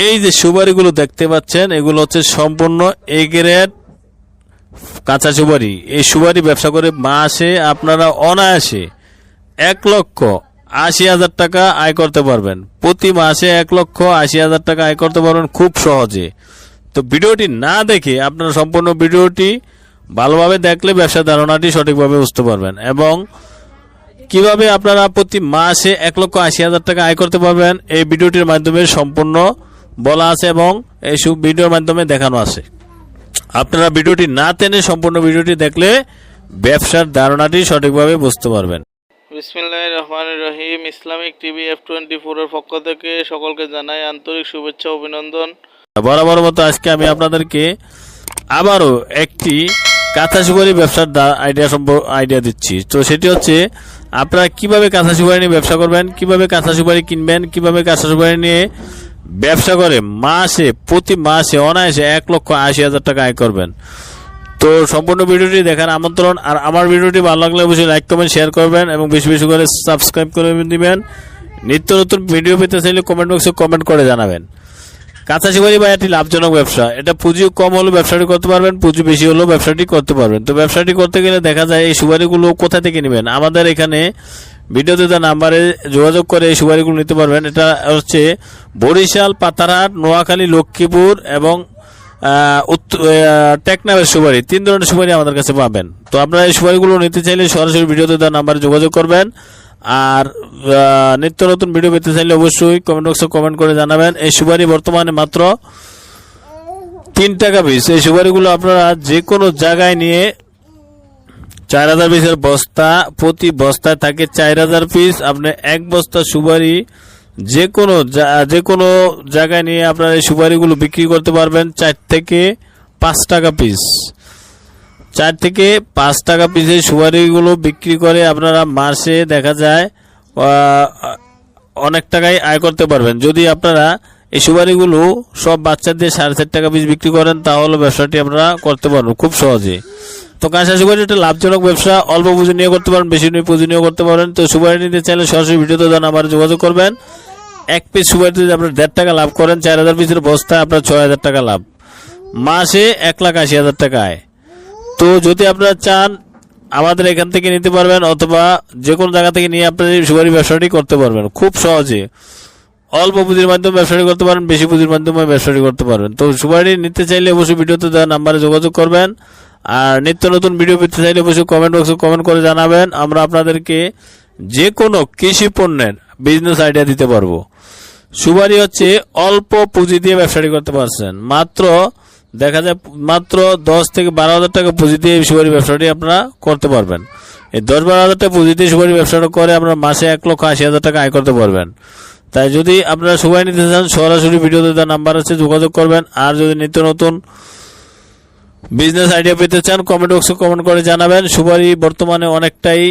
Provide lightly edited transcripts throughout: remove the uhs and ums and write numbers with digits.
এই যে সুপারিগুলো দেখতে পাচ্ছেন এগুলো হচ্ছে সম্পূর্ণ এ গ্রেড কাঁচা সুপারি। এই সুপারি ব্যবসা করে মাসে আপনারা অনায়াসে 1,80,000 টাকা আয় করতে পারবেন। প্রতি মাসে 1,80,000 টাকা আয় করতে পারবেন খুব সহজে। তো ভিডিওটি না দেখে আপনারা সম্পূর্ণ ভিডিওটি ভালোভাবে দেখলে ব্যবসার ধারণাটি সঠিকভাবে বুঝতে পারবেন এবং কিভাবে আপনারা প্রতি মাসে 1,80,000 টাকা আয় করতে পারবেন এই ভিডিওটির মাধ্যমে সম্পূর্ণ বলা আছে এবং এই ভিডিওর মাধ্যমে দেখানো আছে। আপনারা ভিডিওটি না টেনে সম্পূর্ণ ভিডিওটি দেখলে ব্যবসার ধারণাটি সঠিকভাবে বুঝতে পারবেন। বিসমিল্লাহির রহমানির রহিম। ইসলামিক টিভি F24 এর পক্ষ থেকে সকলকে জানাই আন্তরিক শুভেচ্ছা অভিনন্দন। বরাবর মতো আজকে আমি আপনাদেরকে আবারও একটি কাঁচা সুপারি ব্যবসার আইডিয়া দিচ্ছি। তো সেটি হচ্ছে আপনারা কিভাবে কাঁচা সুপারি নিয়ে ব্যবসা করবেন, কিভাবে কাঁচা সুপারি কিনবেন, কিভাবে কাঁচা সুপারি নিয়ে ব্যবসা করে প্রতি মাসে অনায়াসে 1,80,000 টাকা আয় করবেন। তো সম্পূর্ণ ভিডিওটি দেখার আমন্ত্রণ। আর আমার ভিডিওটি ভালো লাগলে অবশ্যই লাইক কমেন্ট শেয়ার করবেন এবং বেশি বেশি করে সাবস্ক্রাইব করে দিবেন। নিত্য নতুন ভিডিও পেতে চাইলে কমেন্ট বক্সে কমেন্ট করে জানাবেন। কাঁচা সুপারি বা একটি লাভজনক ব্যবসা, এটা পুঁজি কম হলেও ব্যবসাটি করতে পারবেন, পুঁজি বেশি হলেও ব্যবসাটি করতে পারবেন। তো ব্যবসাটি করতে গেলে দেখা যায় এই সুপারিগুলো কোথা থেকে নেবেন, আমাদের এখানে ভিডিওতে দেওয়া নাম্বারে যোগাযোগ করে এই সুপারিগুলো নিতে পারবেন। এটা হচ্ছে বরিশাল, পাতারহাট, নোয়াখালী, লক্ষ্মীপুর এবং টেকনাফের সুপারি, 3 ধরনের সুপারি আমাদের কাছে পাবেন। তো আপনারা এই সুপারিগুলো নিতে চাইলে সরাসরি ভিডিওতে দেওয়া নাম্বারে যোগাযোগ করবেন। আর নিত্য নতুন ভিডিও পেতে চাইলে অবশ্যই কমেন্ট বক্সে কমেন্ট করে জানাবেন। এই সুপারি বর্তমানে মাত্র 3 টাকা পিস। এই সুপারিগুলো আপনারা যে কোনো জায়গায় নিয়ে 4,000 পিসের বস্তা, প্রতি বস্তায় থাকে 4,000 পিস। আপনি এক বস্তা সুপারি যে কোনো জায়গায় নিয়ে আপনারা এই সুপারিগুলো বিক্রি করতে পারবেন 4 থেকে 5 টাকা পিস। 4 থেকে 5 টাকা পিসের সুপারিগুলো বিক্রি করে আপনারা মাসে দেখা যায় অনেক টাকাই আয় করতে পারবেন। যদি আপনারা এই সুপারিগুলো সব বাচ্চাদের 4.5 টাকা পিস বিক্রি করেন তাহলে ব্যবসাটি আপনারা করতে পারবেন খুব সহজে। তো কাঁচা সুপারি একটা লাভজনক ব্যবসা, অল্প পুঁজি নিয়ে করতে পারেন, বেশি পুঁজি নিয়ে করতে পারেন। তো সুপারি নিতে চাইলে সরাসরি ভিডিওতে আমার যোগাযোগ করবেন। 1 পিস সুপারিতে যদি আপনার 1.5 টাকা লাভ করেন, 4,000 পিসের বস্তায় আপনার 6,000 টাকা লাভ, মাসে 1,80,000 টাকা আয়। তো যদি আপনারা চান আমাদের এখান থেকে নিতে পারবেন অথবা যে কোনো জায়গা থেকে নিয়ে আপনার এই সুপারি ব্যবসাটি করতে পারবেন খুব সহজে। অল্প পুঁজির মাধ্যমে ব্যবসাটি করতে পারেন, বেশি পুঁজির মাধ্যমে ব্যবসাটি করতে পারবেন। তো সুপারি নিতে চাইলে অবশ্যই ভিডিওতে দেওয়া নাম্বারে যোগাযোগ করবেন। আর নিত্য নতুন ভিডিও পেতে চাইলে অবশ্যই কমেন্ট বক্সে কমেন্ট করে জানাবেন। আমরা আপনাদেরকে যে কোনো কৃষি পণ্যের বিজনেস আইডিয়া দিতে পারবো। সুপারি হচ্ছে অল্প পুঁজি দিয়ে ব্যবসাটি করতে পারছেন, মাত্র দেখা যায় মাত্র 10 থেকে 12,000 টাকা পুঁজি দিয়ে সুপারি ব্যবসাটি আপনারা করতে পারবেন। এই 10-12,000 টাকা পুঁজি দিয়ে সুপারি ব্যবসাটা করে আপনারা মাসে 1,80,000 টাকা আয় করতে পারবেন। তাই যদি আপনারা সুপারি নিতে চান সরাসরি ভিডিওতে দেওয়া নাম্বার আছে যোগাযোগ করবেন। আর যদি নিত্য নতুন বিজনেস আইডিয়া পেতে চান কমেন্ট বক্সে কমেন্ট করে জানাবেন। সুপারি বর্তমানে অনেকটাই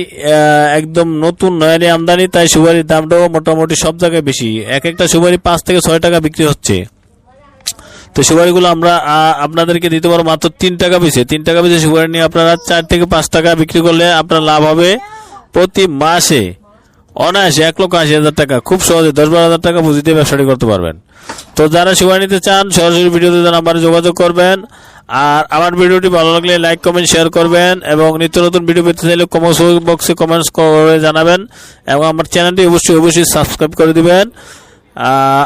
একদম নতুন নয়ালি আমদানি, তাই সুপারির দামটাও মোটামুটি সব জায়গায় বেশি। একটা সুপারি 5 থেকে 6 টাকা বিক্রি হচ্ছে। তো সুপারিগুলো আমরা আপনাদেরকে দিতে পারবো মাত্র 3 টাকা পিসে। 3 টাকা পিসে সুপারি নিয়ে আপনারা 4 থেকে 5 টাকা বিক্রি করলে আপনার লাভ হবে প্রতি মাসে অনায়াসে 1,80,000 টাকা। খুব সহজে 10-12,000 টাকা পুঁজি দিয়ে ব্যবসাটি করতে পারবেন। তো যারা সুপারি নিতে চান সরাসরি ভিডিওতে নাম্বারে যোগাযোগ করবেন। আর আমার ভিডিওটি ভালো লাগলে লাইক কমেন্ট শেয়ার করবেন এবং নিত্য নতুন ভিডিও পেতে চাইলে কমেন্ট বক্সে কমেন্টস করে জানাবেন এবং আমার চ্যানেলটি অবশ্যই সাবস্ক্রাইব করে দিবেন।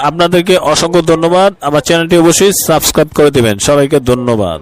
আপনাদেরকে অসংখ্য ধন্যবাদ। আমার চ্যানেলটি অবশ্যই সাবস্ক্রাইব করে দিবেন। সবাইকে ধন্যবাদ।